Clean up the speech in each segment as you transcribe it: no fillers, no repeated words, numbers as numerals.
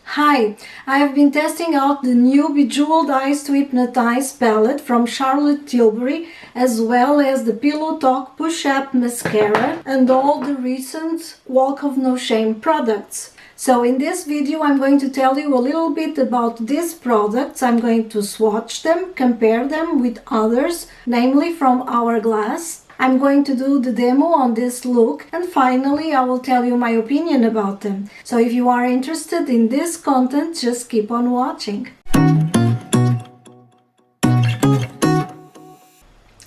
Hi, I have been testing out the new Bejewelled Eyes to Hypnotize palette from Charlotte Tilbury, as well as the Pillow Talk Push-Up Mascara and all the recent Walk of No Shame products. So in this video I'm going to tell you a little bit about these products. I'm going to swatch them, compare them with others, namely from Hourglass. I'm going to do the demo on this look, and finally I will tell you my opinion about them. So if you are interested in this content, just keep on watching.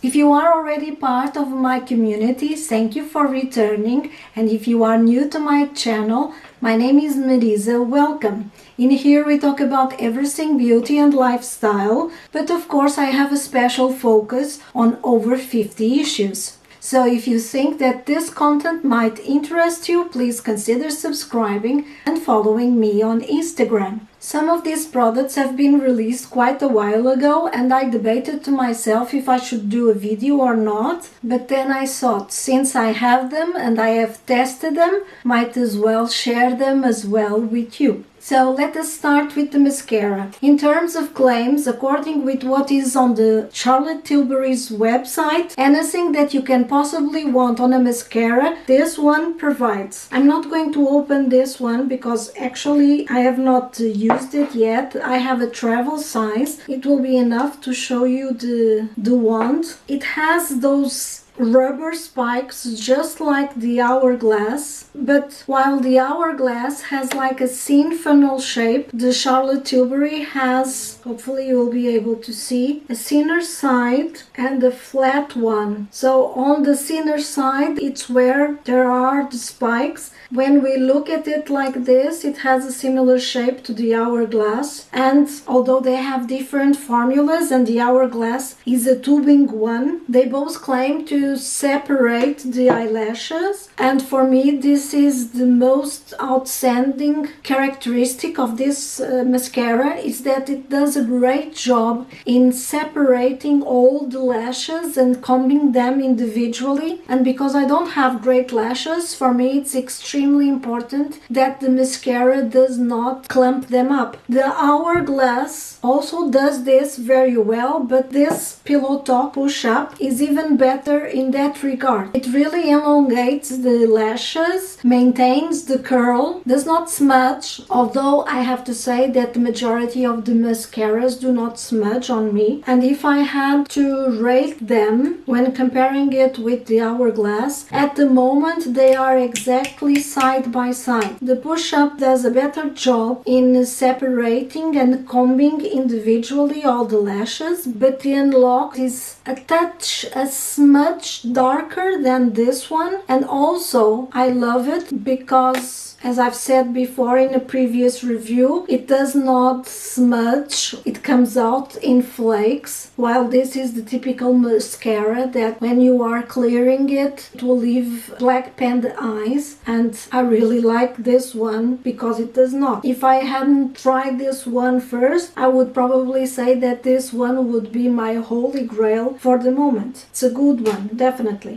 If you are already part of my community, thank you for returning, and if you are new to my channel, my name is Marisa, welcome. In here we talk about everything beauty and lifestyle, but of course I have a special focus on over 50 issues. So if you think that this content might interest you, please consider subscribing and following me on Instagram. Some of these products have been released quite a while ago, and I debated to myself if I should do a video or not, but then I thought, since I have them and I have tested them, might as well share them as well with you. So let us start with the mascara. In terms of claims, according with what is on the Charlotte Tilbury's website, anything that you can possibly want on a mascara, this one provides. I'm not going to open this one because actually I have not used it yet. I have a travel size. It will be enough to show you the wand. It has those rubber spikes just like the Hourglass, but while the Hourglass has like a thin funnel shape, the Charlotte Tilbury has, hopefully you will be able to see, a thinner side and a flat one. So on the thinner side it's where there are the spikes. When we look at it like this, it has a similar shape to the Hourglass, and although they have different formulas and the Hourglass is a tubing one, they both claim to separate the eyelashes, and for me this is the most outstanding characteristic of this mascara, is that it does a great job in separating all the lashes and combing them individually. And because I don't have great lashes, for me it's extremely important that the mascara does not clump them up. The Hourglass also does this very well, but this Pillow Talk Push-Up is even better in that regard. It really elongates the lashes, maintains the curl, does not smudge, although I have to say that the majority of the mascaras do not smudge on me. And if I had to rate them when comparing it with the Hourglass, at the moment they are exactly side by side. The Push-Up does a better job in separating and combing individually all the lashes, but the Unlock is a touch, a smudge darker than this one. And also I love it because, as I've said before in a previous review, it does not smudge, it comes out in flakes, while this is the typical mascara that when you are clearing it, it will leave black panda eyes, and I really like this one because it does not. If I hadn't tried this one first, I would probably say that this one would be my holy grail for the moment. It's a good one, definitely.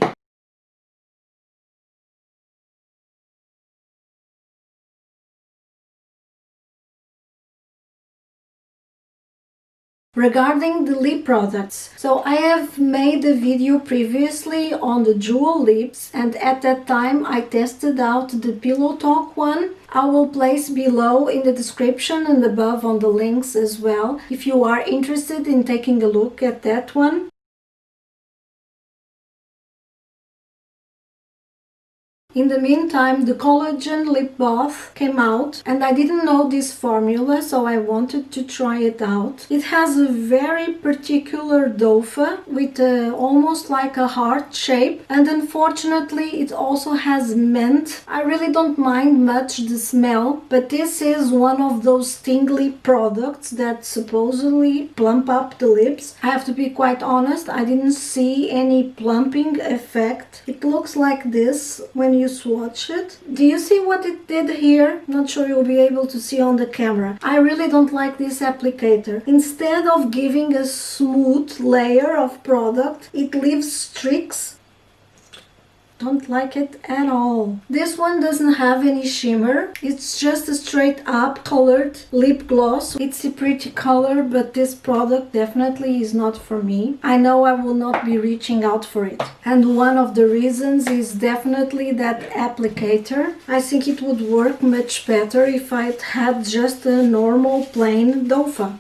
Regarding the lip products, so I have made a video previously on the jewel lips, and at that time I tested out the Pillow Talk one. I will place below in the description and above on the links as well if you are interested in taking a look at that one. In the meantime, the Collagen Lip Bath came out, and I didn't know this formula, so I wanted to try it out. It has a very particular dofa with almost like a heart shape, and unfortunately it also has mint. I really don't mind much the smell, but this is one of those tingly products that supposedly plump up the lips. I have to be quite honest, I didn't see any plumping effect. It looks like this when you swatch it. Do you see what it did here? Not sure you'll be able to see on the camera. I really don't like this applicator. Instead of giving a smooth layer of product, it leaves streaks. Don't like it at all. This one doesn't have any shimmer. It's just a straight up colored lip gloss. It's a pretty color, but this product definitely is not for me. I know I will not be reaching out for it. And one of the reasons is definitely that applicator. I think it would work much better if I had just a normal plain dofa.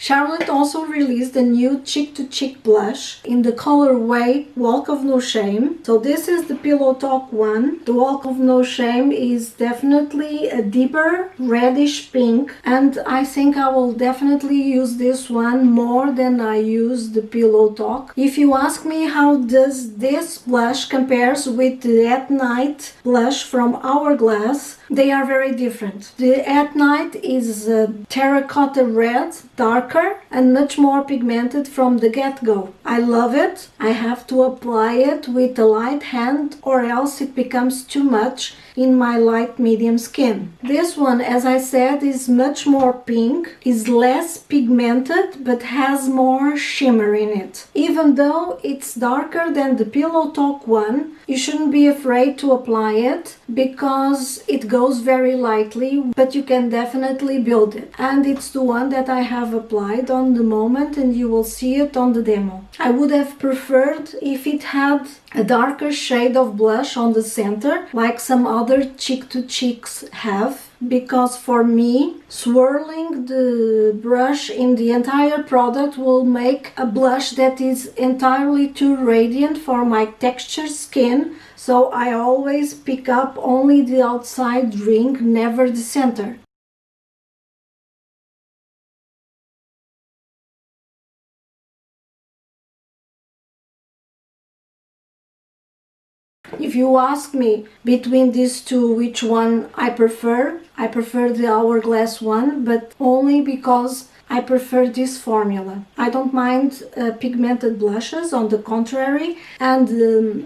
Charlotte also released a new cheek-to-cheek blush in the colorway Walk of No Shame. So this is the Pillow Talk one. The Walk of No Shame is definitely a deeper reddish pink, and I think I will definitely use this one more than I use the Pillow Talk. If you ask me how does this blush compares with the At Night blush from Hourglass, they are very different. The At Night is a terracotta red, darker and much more pigmented from the get-go. I love it. I have to apply it with a light hand or else it becomes too much in my light medium skin. This one, as I said, is much more pink, is less pigmented but has more shimmer in it. Even though it's darker than the Pillow Talk one, you shouldn't be afraid to apply it because it goes very lightly, but you can definitely build it. And it's the one that I have applied on the moment, and you will see it on the demo. I would have preferred if it had a darker shade of blush on the center, like some other cheek-to-cheeks have, because for me, swirling the brush in the entire product will make a blush that is entirely too radiant for my texture skin, so I always pick up only the outside ring, never the center. If you ask me between these two which one I prefer the Hourglass one, but only because I prefer this formula. I don't mind pigmented blushes, on the contrary, and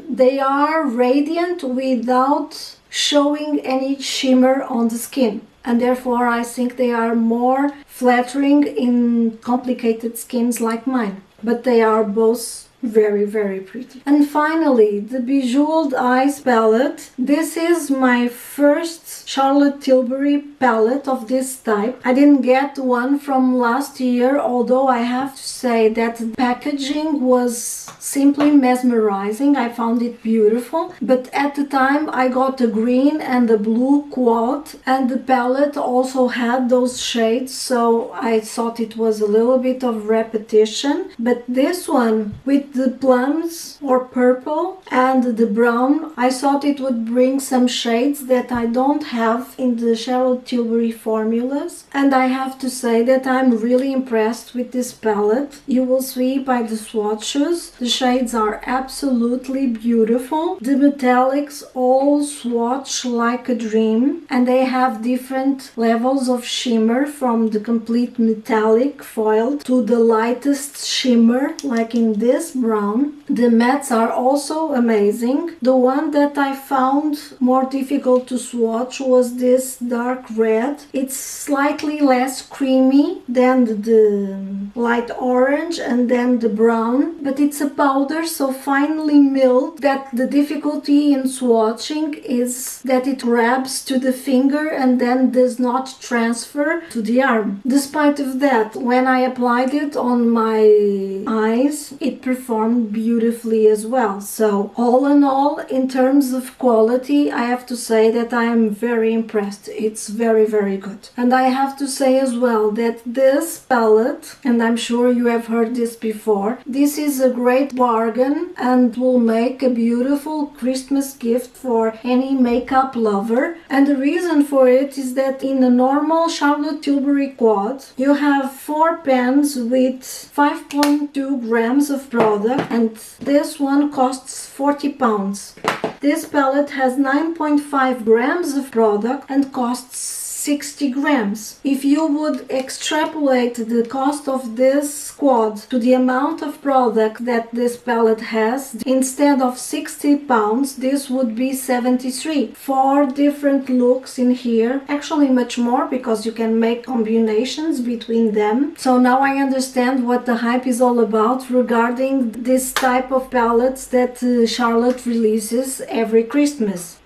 they are radiant without showing any shimmer on the skin. And therefore I think they are more flattering in complicated skins like mine. But they are both very, very pretty. And finally, the Bejewelled Eyes palette. This is my first Charlotte Tilbury palette of this type. I didn't get one from last year, although I have to say that the packaging was simply mesmerizing. I found it beautiful, but at the time I got the green and the blue quad, and the palette also had those shades, so I thought it was a little bit of repetition. But this one with the plums or purple and the brown, I thought it would bring some shades that I don't have in the Charlotte Tilbury formulas, and I have to say that I'm really impressed with this palette. You will see by the swatches, the shades are absolutely beautiful. The metallics all swatch like a dream, and they have different levels of shimmer, from the complete metallic foil to the lightest shimmer like in this brown. The mattes are also amazing. The one that I found more difficult to swatch was this dark red. It's slightly less creamy than the light orange and then the brown, but it's a powder so finely milled that the difficulty in swatching is that it grabs to the finger and then does not transfer to the arm. Despite of that, when I applied it on my eyes, it performed beautifully as well. So all in all, in terms of quality, I have to say that I am very impressed. It's very, very good. And I have to say as well that this palette, and I'm sure you have heard this before, this is a great bargain and will make a beautiful Christmas gift for any makeup lover. And the reason for it is that in a normal Charlotte Tilbury quad, you have 4 pens with 5.2 grams of product, and this one costs £40. This palette has 9.5 grams of product and costs 60 grams. If you would extrapolate the cost of this squad to the amount of product that this palette has, instead of 60 pounds, this would be 73. 4 different looks in here, actually much more because you can make combinations between them. So now I understand what the hype is all about regarding this type of palettes that Charlotte releases every Christmas.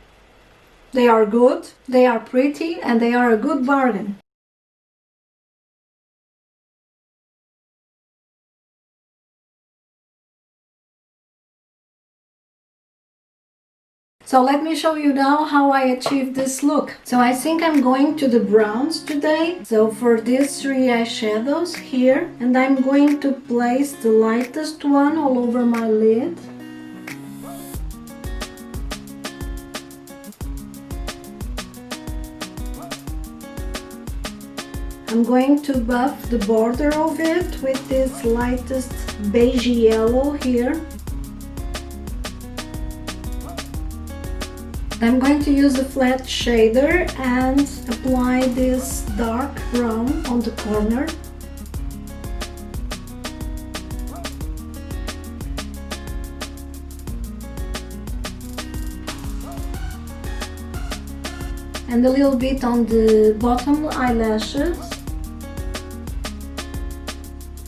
They are good, they are pretty, and they are a good bargain. So let me show you now how I achieved this look. So I think I'm going to the browns today. So for these 3 eyeshadows here, and I'm going to place the lightest one all over my lid. I'm going to buff the border of it with this lightest beige yellow here. I'm going to use a flat shader and apply this dark brown on the corner. And a little bit on the bottom eyelashes.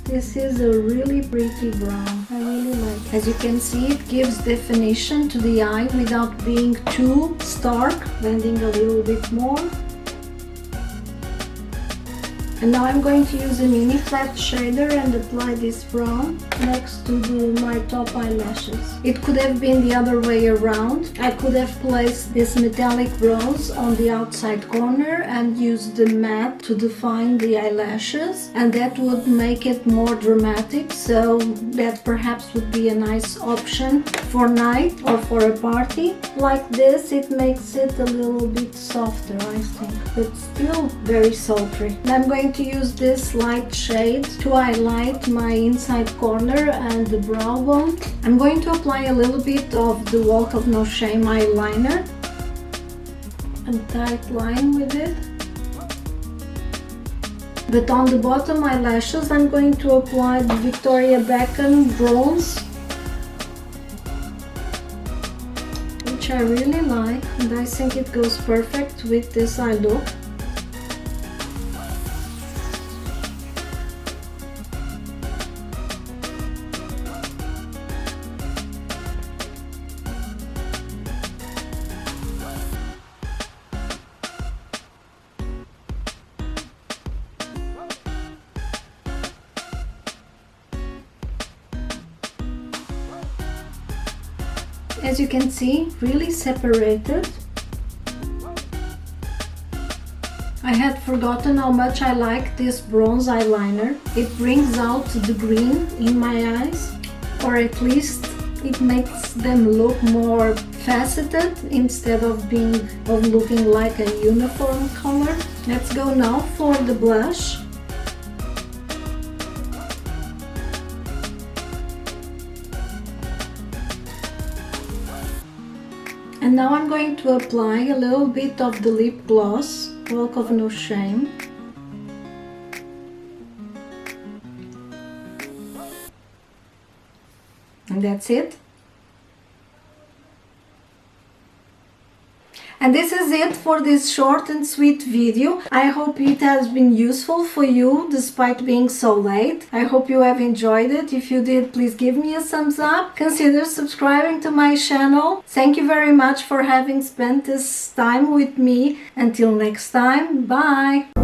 This is a really pretty brown. I really like it. As you can see, it gives definition to the eye without being too stark, blending a little bit more. And now I'm going to use a mini flat shader and apply this brown next to my top eyelashes. It could have been the other way around. I could have placed this metallic rose on the outside corner and used the matte to define the eyelashes, and that would make it more dramatic, so that perhaps would be a nice option for night or for a party. Like this, it makes it a little bit softer, I think, but still very sultry. And I'm going to use this light shade to highlight my inside corner and the brow bone. I'm going to apply a little bit of the Walk of No Shame eyeliner, a tight line with it. But on the bottom eyelashes, I'm going to apply the Victoria Beckham bronze, which I really like, and I think it goes perfect with this eye look. As you can see, really separated. I had forgotten how much I like this bronze eyeliner. It brings out the green in my eyes, or at least it makes them look more faceted instead of looking like a uniform color. Let's go now for the blush. And now I'm going to apply a little bit of the lip gloss, Walk of No Shame. And that's it. And this is it for this short and sweet video. I hope it has been useful for you despite being so late. I hope you have enjoyed it. If you did, please give me a thumbs up. Consider subscribing to my channel. Thank you very much for having spent this time with me. Until next time, bye!